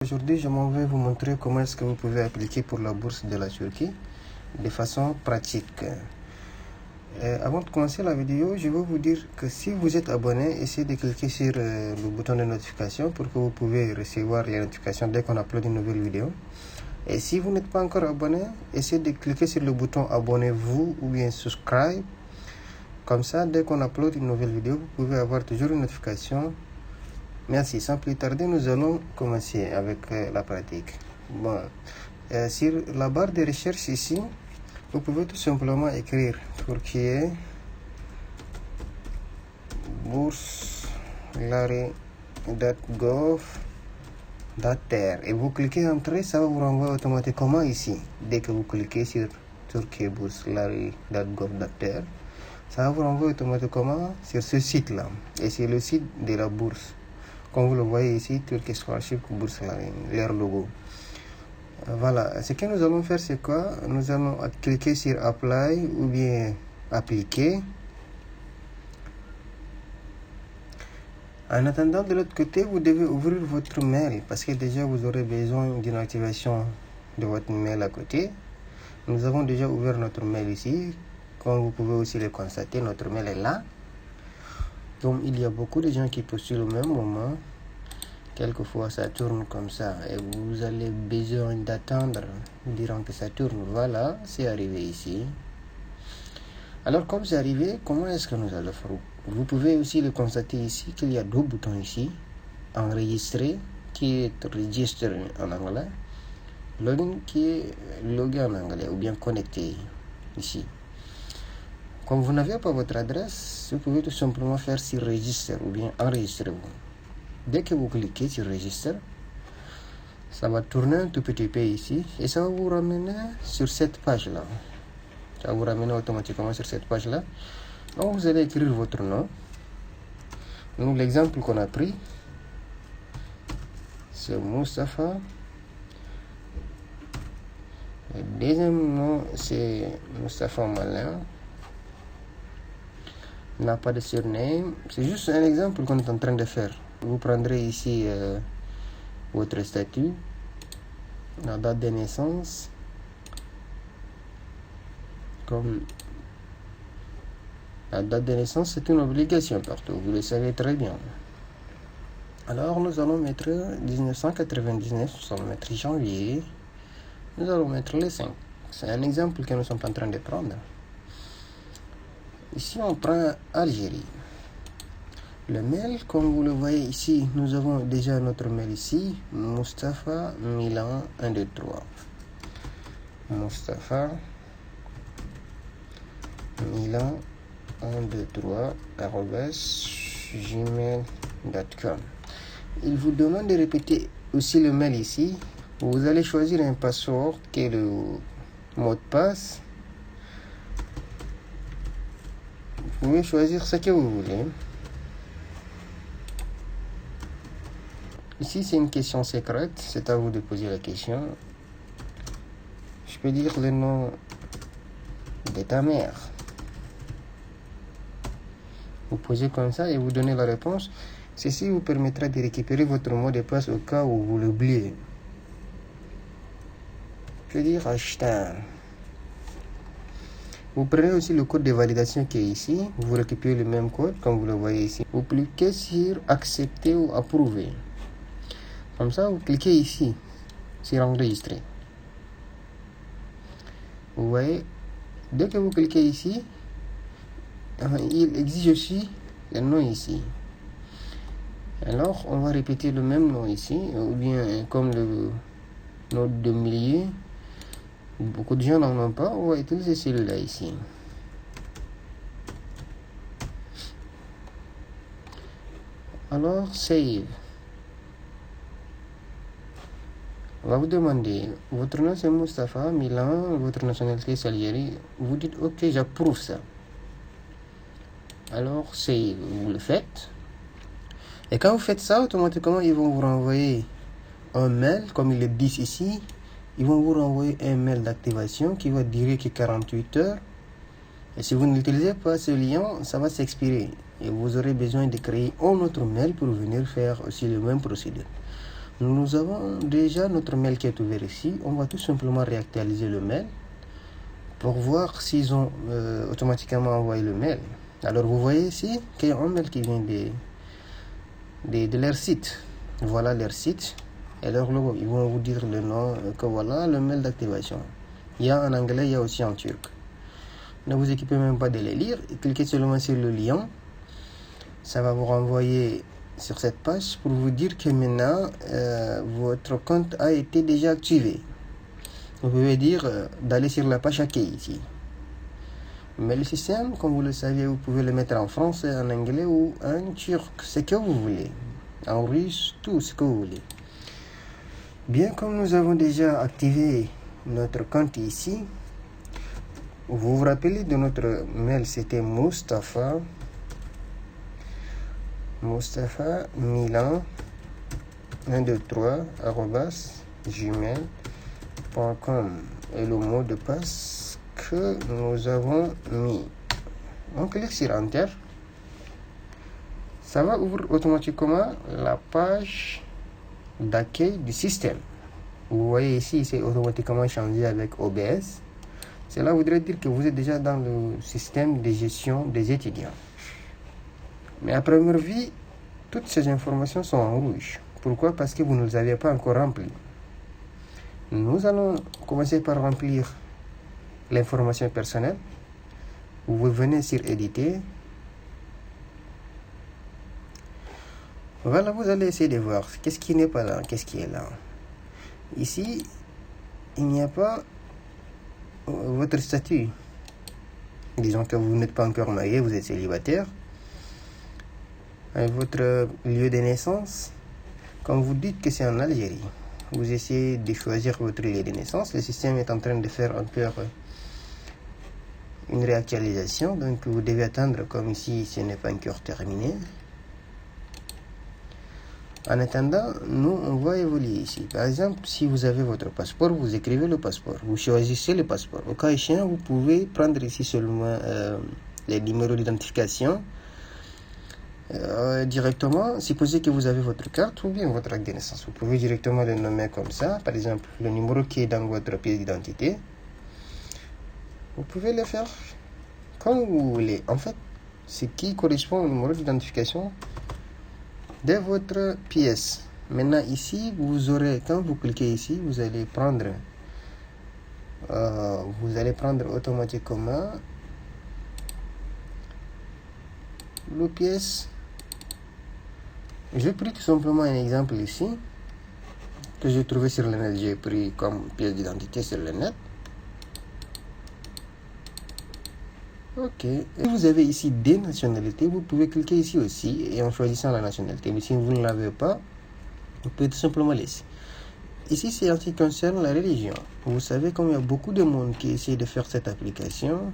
Aujourd'hui, je m'en vais vous montrer comment est-ce que vous pouvez appliquer pour la bourse de la Turquie de façon pratique. Avant de commencer la vidéo, je veux vous dire que si vous êtes abonné, essayez de cliquer sur le bouton de notification pour que vous pouvez recevoir les notifications dès qu'on upload une nouvelle vidéo. Et si vous n'êtes pas encore abonné, essayez de cliquer sur le bouton abonnez-vous ou bien subscribe. Comme ça, dès qu'on upload une nouvelle vidéo, vous pouvez avoir toujours une notification. Merci. Sans plus tarder, nous allons commencer avec la pratique. Sur la barre de recherche ici, vous pouvez tout simplement écrire Turquie bourse.lari.gov.tr et vous cliquez Entrer, ça va vous renvoyer automatiquement ici. Dès que vous cliquez sur Turquie bourse.lari.gov.tr, ça va vous renvoyer automatiquement sur ce site-là. Et c'est le site de la bourse. Comme vous le voyez ici, Turkish Scholarship Bourse Lari, leur logo. Voilà, ce que nous allons faire, c'est quoi? Nous allons cliquer sur Apply ou bien Appliquer. En attendant, de l'autre côté, vous devez ouvrir votre mail parce que déjà vous aurez besoin d'une activation de votre mail à côté. Nous avons déjà ouvert notre mail ici. Comme vous pouvez aussi le constater, notre mail est là. Donc il y a beaucoup de gens qui postulent au même moment. Quelquefois ça tourne comme ça et vous avez besoin d'attendre durant que ça tourne. Voilà, c'est arrivé ici. Alors comme c'est arrivé, comment est-ce que nous allons faire? Vous pouvez aussi le constater ici qu'il y a deux boutons ici. Enregistrer qui est register en anglais. Login qui est login en anglais ou bien connecté ici. Comme vous n'avez pas votre adresse, vous pouvez tout simplement faire sur Register ou bien Enregistrez-vous. Dès que vous cliquez sur Register, ça va tourner un tout petit peu ici et ça va vous ramener sur cette page-là. Ça va vous ramener automatiquement sur cette page-là. Donc vous allez écrire votre nom. Donc l'exemple qu'on a pris, c'est Moustapha. Le deuxième nom, c'est Moustapha Malin. N'a pas de surname. C'est juste un exemple qu'on est en train de faire. Vous prendrez ici votre statut, la date de naissance, comme la date de naissance c'est une obligation partout, vous le savez très bien. Alors nous allons mettre 1999, nous allons mettre janvier, nous allons mettre le 5. C'est un exemple que nous sommes en train de prendre. Ici, on prend Algérie. Le mail, comme vous le voyez ici, nous avons déjà notre mail ici. Moustapha Milan 123. Moustapha Milan 123 @gmail.com. Il vous demande de répéter aussi le mail ici. Vous allez choisir un password qui est le mot de passe. Vous pouvez choisir ce que vous voulez. Ici, c'est une question secrète. C'est à vous de poser la question. Je peux dire le nom de ta mère. Vous posez comme ça et vous donnez la réponse. Ceci vous permettra de récupérer votre mot de passe au cas où vous l'oubliez. Je peux dire hashtag. Vous prenez aussi le code de validation qui est ici. Vous récupérez le même code comme vous le voyez ici. Vous cliquez sur accepter ou approuver. Comme ça, vous cliquez ici sur enregistrer. Vous voyez, dès que vous cliquez ici, il exige aussi le nom ici. Alors, on va répéter le même nom ici, ou bien comme le nom de millier. Beaucoup de gens n'en ont pas, on va utiliser celui-là ici. Alors, save. On va vous demander, votre nom c'est Moustapha Milan, votre nationalité c'est Algérie. Vous dites ok, j'approuve ça. Alors, save, vous le faites. Et quand vous faites ça, automatiquement, ils vont vous renvoyer un mail, comme il est dit ici. Ils vont vous renvoyer un mail d'activation qui va durer que 48 heures. Et si vous n'utilisez pas ce lien, ça va s'expirer. Et vous aurez besoin de créer un autre mail pour venir faire aussi le même procédure. Nous avons déjà notre mail qui est ouvert ici. On va tout simplement réactualiser le mail pour voir s'ils ont automatiquement envoyé le mail. Alors vous voyez ici qu'il y a un mail qui vient de leur site. Voilà leur site et leur logo. Ils vont vous dire le nom, que voilà le mail d'activation. Il y a en anglais, il y a aussi en turc. Ne vous occupez même pas de les lire. Cliquez seulement sur le lien. Ça va vous renvoyer sur cette page pour vous dire que maintenant votre compte a été déjà activé. Vous pouvez dire d'aller sur la page accueil ici. Mais le système, comme vous le savez, vous pouvez le mettre en français, en anglais ou en turc, ce que vous voulez. En russe, tout ce que vous voulez. Bien, comme nous avons déjà activé notre compte ici, vous vous rappelez de notre mail, c'était Mustafa Milan 123 @gmail.com et le mot de passe que nous avons mis. On clique sur Enter. Ça va ouvrir automatiquement la page d'accueil du système. Vous voyez ici, c'est automatiquement changé avec OBS. Cela voudrait dire que vous êtes déjà dans le système de gestion des étudiants. Mais à première vue, toutes ces informations sont en rouge. Pourquoi? Parce que vous ne les avez pas encore remplies. Nous allons commencer par remplir l'information personnelle. Vous venez sur Éditer. Voilà, vous allez essayer de voir qu'est-ce qui n'est pas là, qu'est-ce qui est là. Ici, il n'y a pas votre statut. Disons que vous n'êtes pas encore marié, vous êtes célibataire. Votre lieu de naissance, comme vous dites que c'est en Algérie, vous essayez de choisir votre lieu de naissance. Le système est en train de faire encore une réactualisation, donc vous devez attendre, comme ici ce n'est pas encore terminé. En attendant, nous on va évoluer ici. Par exemple, si vous avez votre passeport, vous écrivez le passeport, vous choisissez le passeport. Au cas échéant, vous pouvez prendre ici seulement les numéros d'identification directement. Supposez que vous avez votre carte ou bien votre acte de naissance, vous pouvez directement le nommer comme ça. Par exemple, le numéro qui est dans votre pièce d'identité, vous pouvez le faire comme vous voulez. En fait, ce qui correspond au numéro d'identification de votre pièce. Maintenant ici, vous aurez, quand vous cliquez ici, vous allez prendre automatiquement le pièce. J'ai pris tout simplement un exemple ici que j'ai trouvé sur le net. J'ai pris comme pièce d'identité sur le net. Ok. Et vous avez ici des nationalités. Vous pouvez cliquer ici aussi et en choisissant la nationalité. Mais si vous ne l'avez pas, vous pouvez tout simplement laisser. Ici, c'est en ce qui concerne la religion. Vous savez, comme il y a beaucoup de monde qui essaie de faire cette application,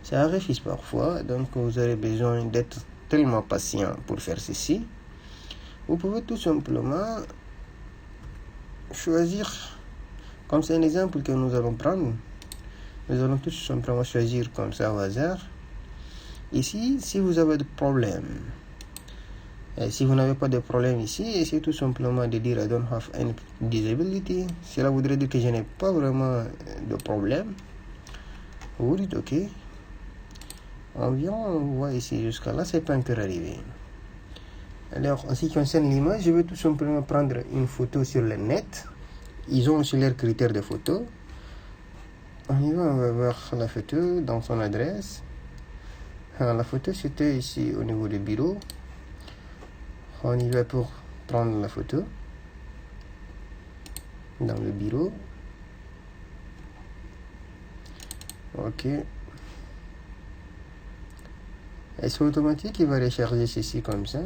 ça refuse parfois. Donc, vous aurez besoin d'être tellement patient pour faire ceci. Vous pouvez tout simplement choisir, comme c'est un exemple que nous allons prendre, nous allons tout simplement choisir comme ça au hasard. Ici, si vous avez des problèmes, et si vous n'avez pas de problème ici, essayez tout simplement de dire I don't have any disability. Cela voudrait dire que je n'ai pas vraiment de problème. Vous dites OK. On voit ici jusqu'à là, c'est pas encore arrivé. Alors, en ce qui concerne l'image, je vais tout simplement prendre une photo sur le net. Ils ont aussi leurs critères de photo. On va voir la photo dans son adresse. Alors, la photo, c'était ici au niveau du bureau. On y va pour prendre la photo dans le bureau. OK. Et c'est automatique, il va recharger ceci comme ça.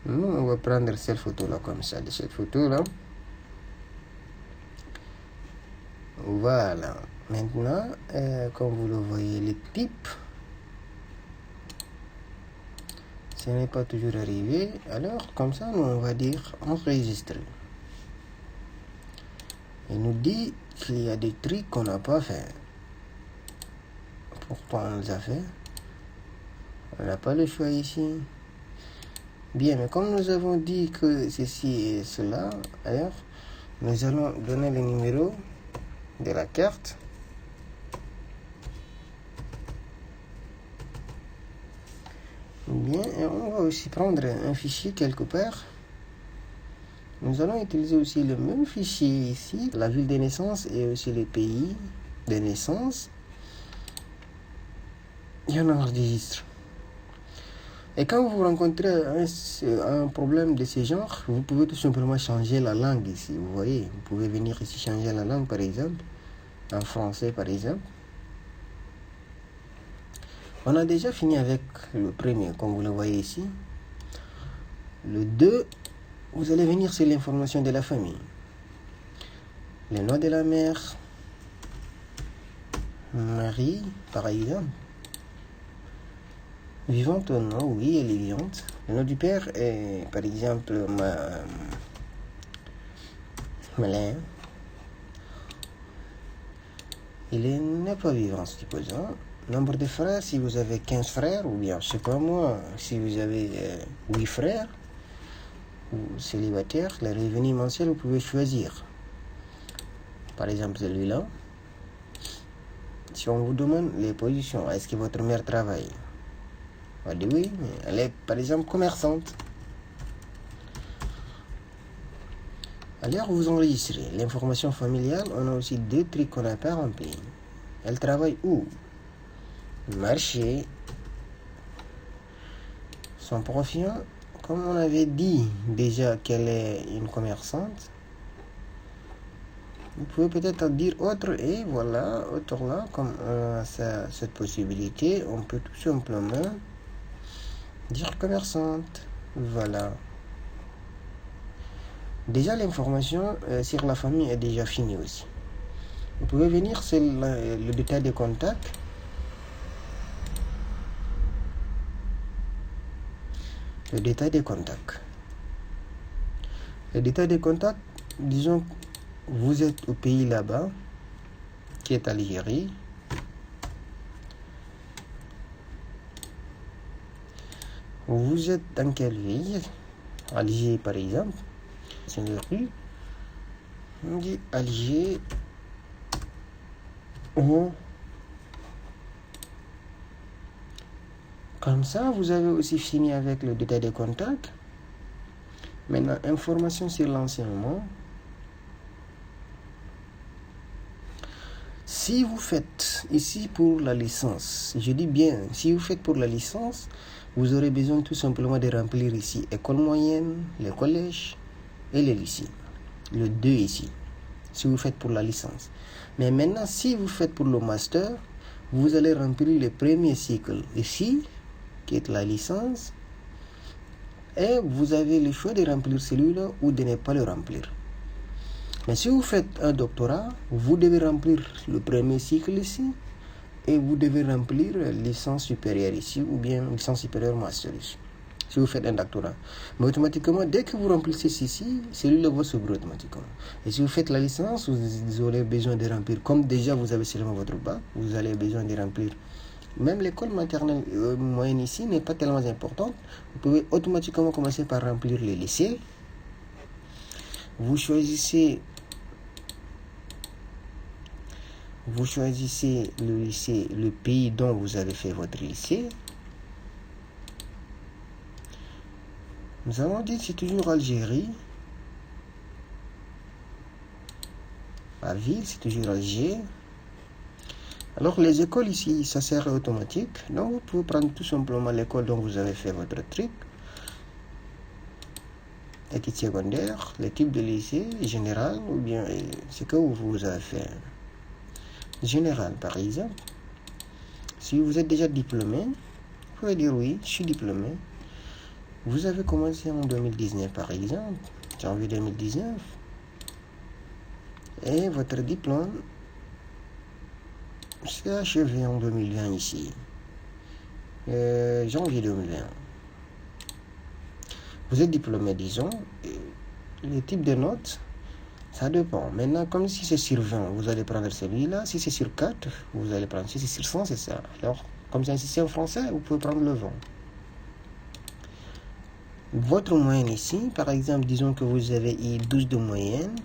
Nous, on va prendre cette photo-là comme ça, de cette photo-là. Voilà. Maintenant, comme vous le voyez, le type, ce n'est pas toujours arrivé. Alors, comme ça, nous, on va dire enregistrer. Il nous dit qu'il y a des trucs qu'on n'a pas fait. Pourquoi on les a fait? On n'a pas le choix ici. Bien, mais comme nous avons dit que ceci et cela, alors, nous allons donner le numéro de la carte. Bien, et on va aussi prendre un fichier quelque part. Nous allons utiliser aussi le même fichier ici, la ville de naissance et aussi le pays de naissance. Et on enregistre. Et quand vous rencontrez un problème de ce genre, vous pouvez tout simplement changer la langue ici. Vous voyez, vous pouvez venir ici changer la langue par exemple, en français par exemple. On a déjà fini avec le premier, comme vous le voyez ici. Le 2, vous allez venir sur l'information de la famille. Le nom de la mère, Marie, par exemple. Vivante ou non, oui, elle est vivante. Le nom du père est, par exemple, Malin. Il n'est pas vivant, supposons. Nombre de frères, si vous avez 15 frères, ou bien, je sais pas moi, si vous avez 8 frères, ou célibataire, les revenus mensuels, vous pouvez choisir. Par exemple, celui-là. Si on vous demande les positions, est-ce que votre mère travaille? On va dire oui, mais elle est, par exemple, commerçante. Alors, vous enregistrez l'information familiale. On a aussi 2 trucs qu'on n'a pas remplis. Elle travaille où? Marché. Son profil, comme on avait dit déjà qu'elle est une commerçante, vous pouvez peut-être dire autre, et voilà, autre là, comme on a cette possibilité, on peut tout simplement dire commerçante. Voilà. Déjà, l'information sur la famille est déjà finie aussi. Vous pouvez venir sur le détail des contacts. Le détail des contacts. Le détail des contacts, disons, vous êtes au pays là-bas, qui est Algérie. Vous êtes dans quelle ville? Alger, par exemple. C'est une rue. On dit Alger. Oh. Comme ça, vous avez aussi fini avec le détail des contacts. Maintenant, information sur l'enseignement. Si vous faites ici pour la licence, je dis bien, si vous faites pour la licence, vous aurez besoin tout simplement de remplir ici école moyenne, le collège et le lycée. Le 2 ici, si vous faites pour la licence. Mais maintenant, si vous faites pour le master, vous allez remplir le premier cycle ici, qui est la licence, et vous avez le choix de remplir celui-là ou de ne pas le remplir. Mais si vous faites un doctorat, vous devez remplir le premier cycle ici et vous devez remplir licence supérieure ici ou bien licence supérieure master ici. Si vous faites un doctorat. Mais automatiquement, dès que vous remplissez ceci, celui-là va s'ouvrir automatiquement. Et si vous faites la licence, vous aurez besoin de remplir, comme déjà vous avez seulement votre bac, vous avez besoin de remplir. Même l'école maternelle moyenne ici n'est pas tellement importante. Vous pouvez automatiquement commencer par remplir les lycées. Vous choisissez le lycée, le pays dont vous avez fait votre lycée. Nous avons dit que c'est toujours Algérie. La ville, c'est toujours Alger. Alors les écoles ici, ça sert automatique. Donc vous pouvez prendre tout simplement l'école dont vous avez fait votre truc. Études secondaires, le type de lycée, général, ou bien ce que vous avez fait. Général, par exemple. Si vous êtes déjà diplômé, vous pouvez dire oui, je suis diplômé. Vous avez commencé en 2019, par exemple, janvier 2019. Et votre diplôme s'est achevé en 2020 ici. Janvier 2020. Vous êtes diplômé, disons. Le type de notes, ça dépend. Maintenant, comme si c'est sur 20, vous allez prendre celui-là. Si c'est sur 4, vous allez prendre. Si c'est sur 100, c'est ça. Alors, comme c'est un système français, vous pouvez prendre le 20. votre moyenne ici. Par exemple, disons que vous avez eu 12 de moyenne,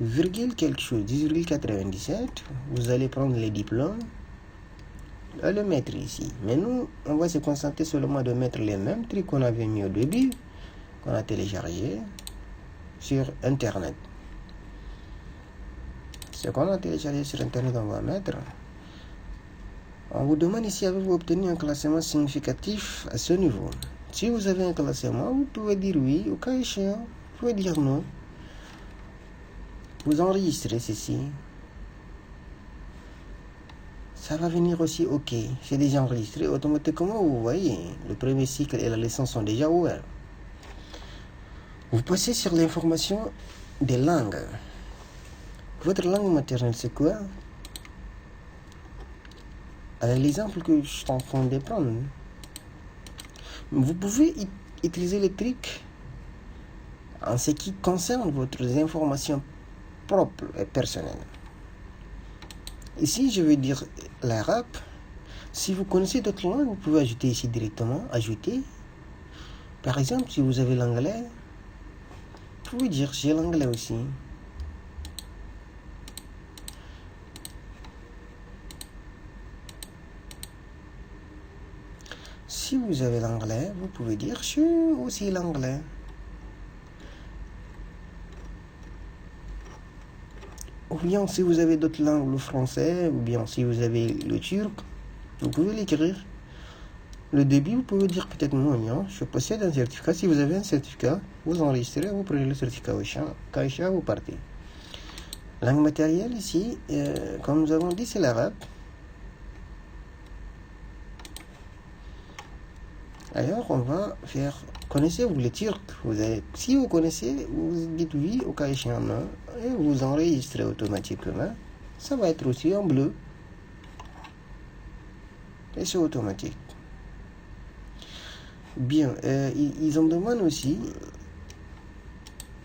virgule quelque chose, 10,97. Vous allez prendre les diplômes et le mettre ici. Mais nous, on va se concentrer seulement de mettre les mêmes trucs qu'on avait mis au début, qu'on a téléchargé sur Internet. Ce qu'on a téléchargé sur Internet, on va mettre. On vous demande ici, avez-vous obtenu un classement significatif à ce niveau? Si vous avez un classement, vous pouvez dire oui. Au cas échéant, vous pouvez dire non. Vous enregistrez ceci. Ça va venir aussi OK. C'est déjà enregistré. Automatiquement, vous voyez, le premier cycle et la leçon sont déjà ouverts. Vous passez sur l'information des langues. Votre langue maternelle, c'est quoi? L'exemple que je suis en train de prendre, vous pouvez utiliser les trucs en ce qui concerne votre information propre et personnelle. Ici, je vais dire l'arabe. Si vous connaissez d'autres langues, vous pouvez ajouter ici directement, ajouter. Par exemple, si vous avez l'anglais, vous pouvez dire j'ai l'anglais aussi. Si vous avez l'anglais, vous pouvez dire je suis aussi l'anglais. Ou bien si vous avez d'autres langues, le français, ou bien si vous avez le turc, vous pouvez l'écrire. Le début, vous pouvez dire peut-être moi, non, je possède un certificat. Si vous avez un certificat, vous enregistrez, vous prenez le certificat au champ. Quand vous partez. Langue matérielle ici, comme nous avons dit, c'est l'arabe. Alors, on va faire. Connaissez-vous le turc? Si vous connaissez, vous dites oui au cas échéant non, et vous enregistrez automatiquement. Ça va être aussi en bleu. Et c'est automatique. Bien, ils en demandent aussi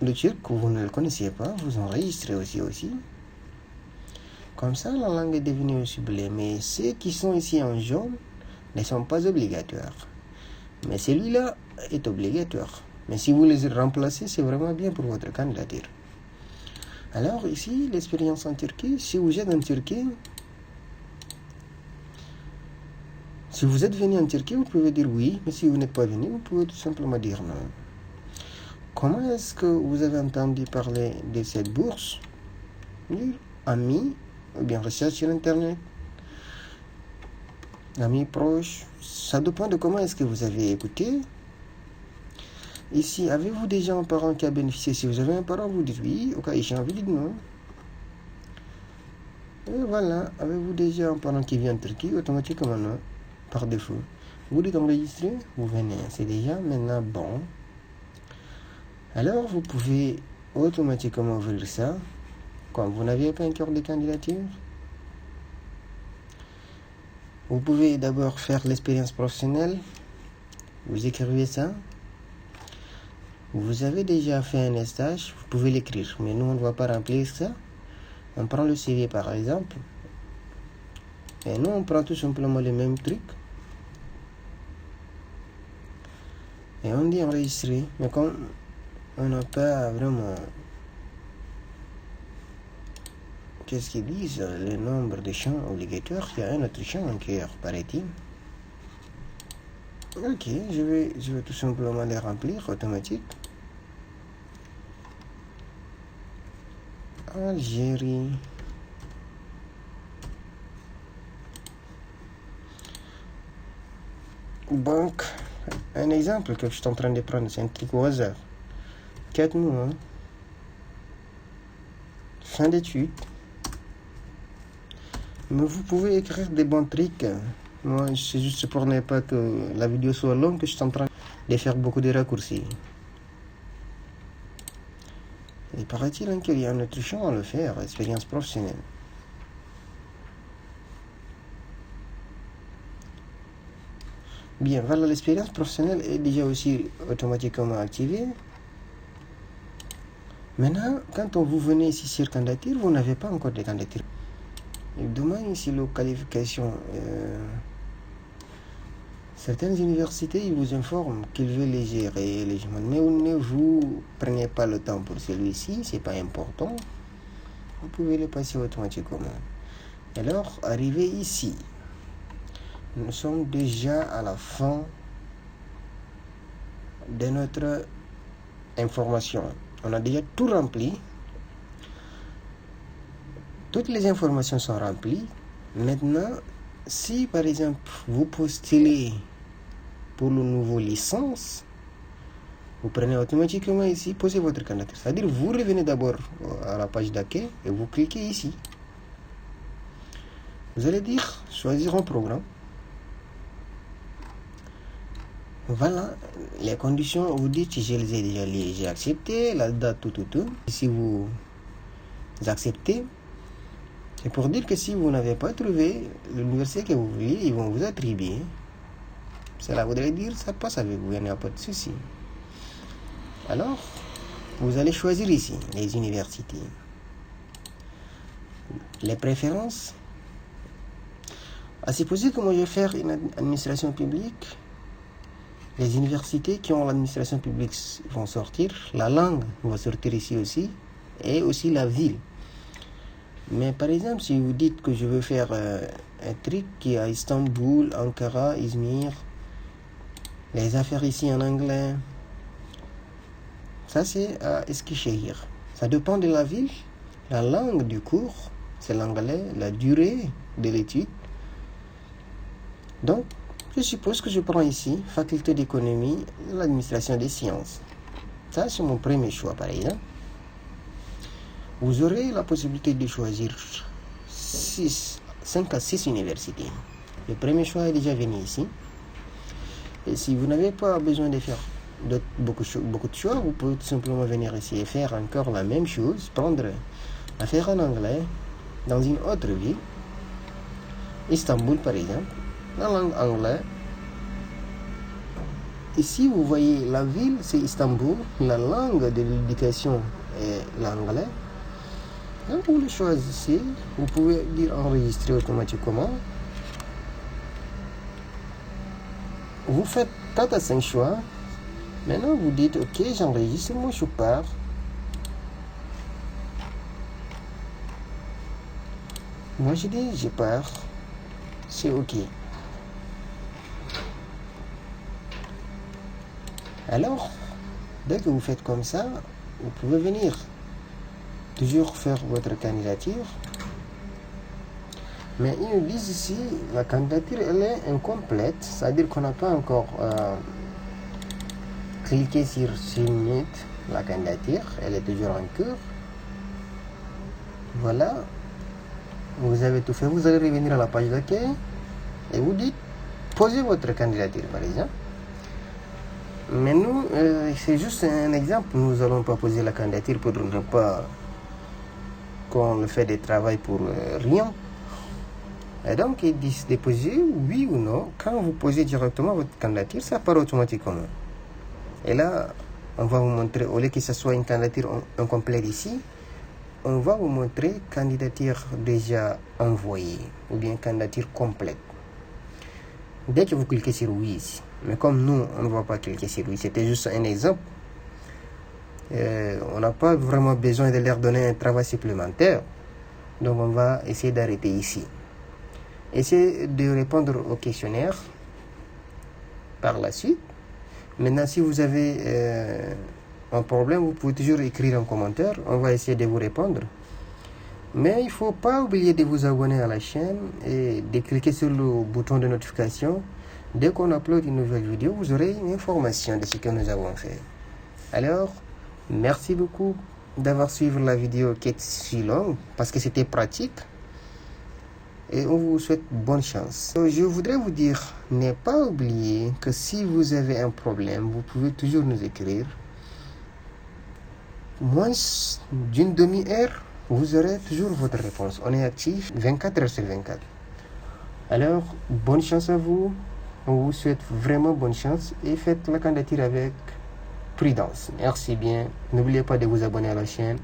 le turc, vous ne le connaissiez pas, vous enregistrez aussi. Comme ça, la langue est devenue aussi bleue. Mais ceux qui sont ici en jaune ne sont pas obligatoires. Mais celui-là est obligatoire. Mais si vous les remplacez, c'est vraiment bien pour votre candidature. Alors ici, l'expérience en Turquie, si vous êtes en Turquie, si vous êtes venu en Turquie, vous pouvez dire oui. Mais si vous n'êtes pas venu, vous pouvez tout simplement dire non. Comment est-ce que vous avez entendu parler de cette bourse? Amis, ou bien recherche sur Internet, amis proches, ça dépend de comment est-ce que vous avez écouté. Ici, avez-vous déjà un parent qui a bénéficié? Si vous avez un parent, vous dites oui. Au cas échéant, vous dites non. Et voilà, avez-vous déjà un parent qui vient en Turquie? Automatiquement non, par défaut. Vous dites enregistrer, vous venez. C'est déjà maintenant bon. Alors, vous pouvez automatiquement ouvrir ça. Quand vous n'avez pas encore de candidature, vous pouvez d'abord faire l'expérience professionnelle. Vous écrivez ça. Vous avez déjà fait un stage, vous pouvez l'écrire. Mais nous, on ne va pas remplir ça. On prend le CV par exemple. Et nous, on prend tout simplement le même truc. Et on dit enregistrer. Mais comme on n'a pas vraiment... Qu'est-ce qu'ils disent? Le nombre de champs obligatoires. Il y a un autre champ encore, paraît-il. Ok, je vais tout simplement les remplir automatique. Algérie. Banque. Un exemple que je suis en train de prendre, c'est un truc au hasard. 4 mois. Fin d'études. Mais vous pouvez écrire des bons trucs. Moi, c'est juste pour ne pas que la vidéo soit longue que je suis en train de faire beaucoup de raccourcis. Et paraît-il qu'il y a un autre champ à le faire, expérience professionnelle. Bien, voilà, l'expérience professionnelle est déjà aussi automatiquement activée. Maintenant, quand vous venez ici sur candidature, vous n'avez pas encore de candidature. Il demande ici la qualification Certaines universités, ils vous informent qu'ils veulent les gérer, mais ne vous prenez pas le temps pour celui-ci, c'est pas important. Vous pouvez le passer automatiquement. Alors, arrivé ici, nous sommes déjà à la fin de notre information. On a déjà tout rempli. Toutes les informations sont remplies. Maintenant, si par exemple vous postulez pour le nouveau licence, vous prenez automatiquement ici, posez votre candidature. C'est-à-dire vous revenez d'abord à la page d'accueil et vous cliquez ici. Vous allez dire choisir un programme. Voilà les conditions. Vous dites je les ai déjà liées, j'ai accepté, la date, tout. Ici vous acceptez. C'est pour dire que si vous n'avez pas trouvé l'université que vous vouliez, ils vont vous attribuer. Cela voudrait dire que ça passe avec vous, il n'y a pas de souci. Alors, vous allez choisir ici les universités. Les préférences. À supposer que moi je vais faire une administration publique, les universités qui ont l'administration publique vont sortir, la langue va sortir ici aussi, et aussi la ville. Mais par exemple, si vous dites que je veux faire un truc qui est à Istanbul, Ankara, Izmir, les affaires ici en anglais, ça c'est à Eskişehir. Ça dépend de la ville, la langue du cours, c'est l'anglais, la durée de l'étude. Donc, je suppose que je prends ici, faculté d'économie, l'administration des sciences. Ça c'est mon premier choix par exemple. Vous aurez la possibilité de choisir 5 à 6 universités. Le premier choix est déjà venu ici. Et si vous n'avez pas besoin de faire beaucoup de choix, vous pouvez tout simplement venir ici et faire encore la même chose, prendre l'affaire en anglais dans une autre ville, Istanbul par exemple, la langue anglaise. Ici, vous voyez la ville, c'est Istanbul, la langue de l'éducation est l'anglais. Donc, vous le choisissez, vous pouvez dire enregistrer automatiquement. Vous faites 4 à 5 choix. Maintenant, vous dites, ok, j'enregistre, moi je pars. Moi, je dis, je pars. C'est ok. Alors, dès que vous faites comme ça, vous pouvez venir toujours faire votre candidature. Mais ils nous disent ici, la candidature, elle est incomplète. C'est-à-dire qu'on n'a pas encore cliqué sur Submit la candidature. Elle est toujours en cours. Voilà. Vous avez tout fait. Vous allez revenir à la page d'accueil et vous dites, posez votre candidature par exemple. Mais nous, c'est juste un exemple. Nous n'allons pas poser la candidature pour ne pas qu'on le fait des travail pour rien. Et donc, ils disent déposer oui ou non. Quand vous posez directement votre candidature, ça part automatiquement. Et là, on va vous montrer, au lieu que ce soit une candidature incomplète ici, on va vous montrer candidature déjà envoyée ou bien candidature complète. Dès que vous cliquez sur oui ici. Mais comme nous, on ne va pas cliquer sur oui, c'était juste un exemple. On n'a pas vraiment besoin de leur donner un travail supplémentaire. Donc on va essayer d'arrêter ici. Essayez de répondre au questionnaire par la suite. Maintenant, si vous avez un problème, vous pouvez toujours écrire un commentaire. On va essayer de vous répondre. Mais il ne faut pas oublier de vous abonner à la chaîne et de cliquer sur le bouton de notification. Dès qu'on upload une nouvelle vidéo, vous aurez une information de ce que nous avons fait. Alors, merci beaucoup d'avoir suivi la vidéo qui est si longue parce que c'était pratique. Et on vous souhaite bonne chance. Je voudrais vous dire, ne pas oublier que si vous avez un problème, vous pouvez toujours nous écrire. Moins d'une demi-heure, vous aurez toujours votre réponse. On est actif 24 heures sur 24. Alors, bonne chance à vous. On vous souhaite vraiment bonne chance et faites la candidature avec prudence. Merci bien. N'oubliez pas de vous abonner à la chaîne.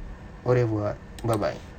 Au revoir. Bye bye.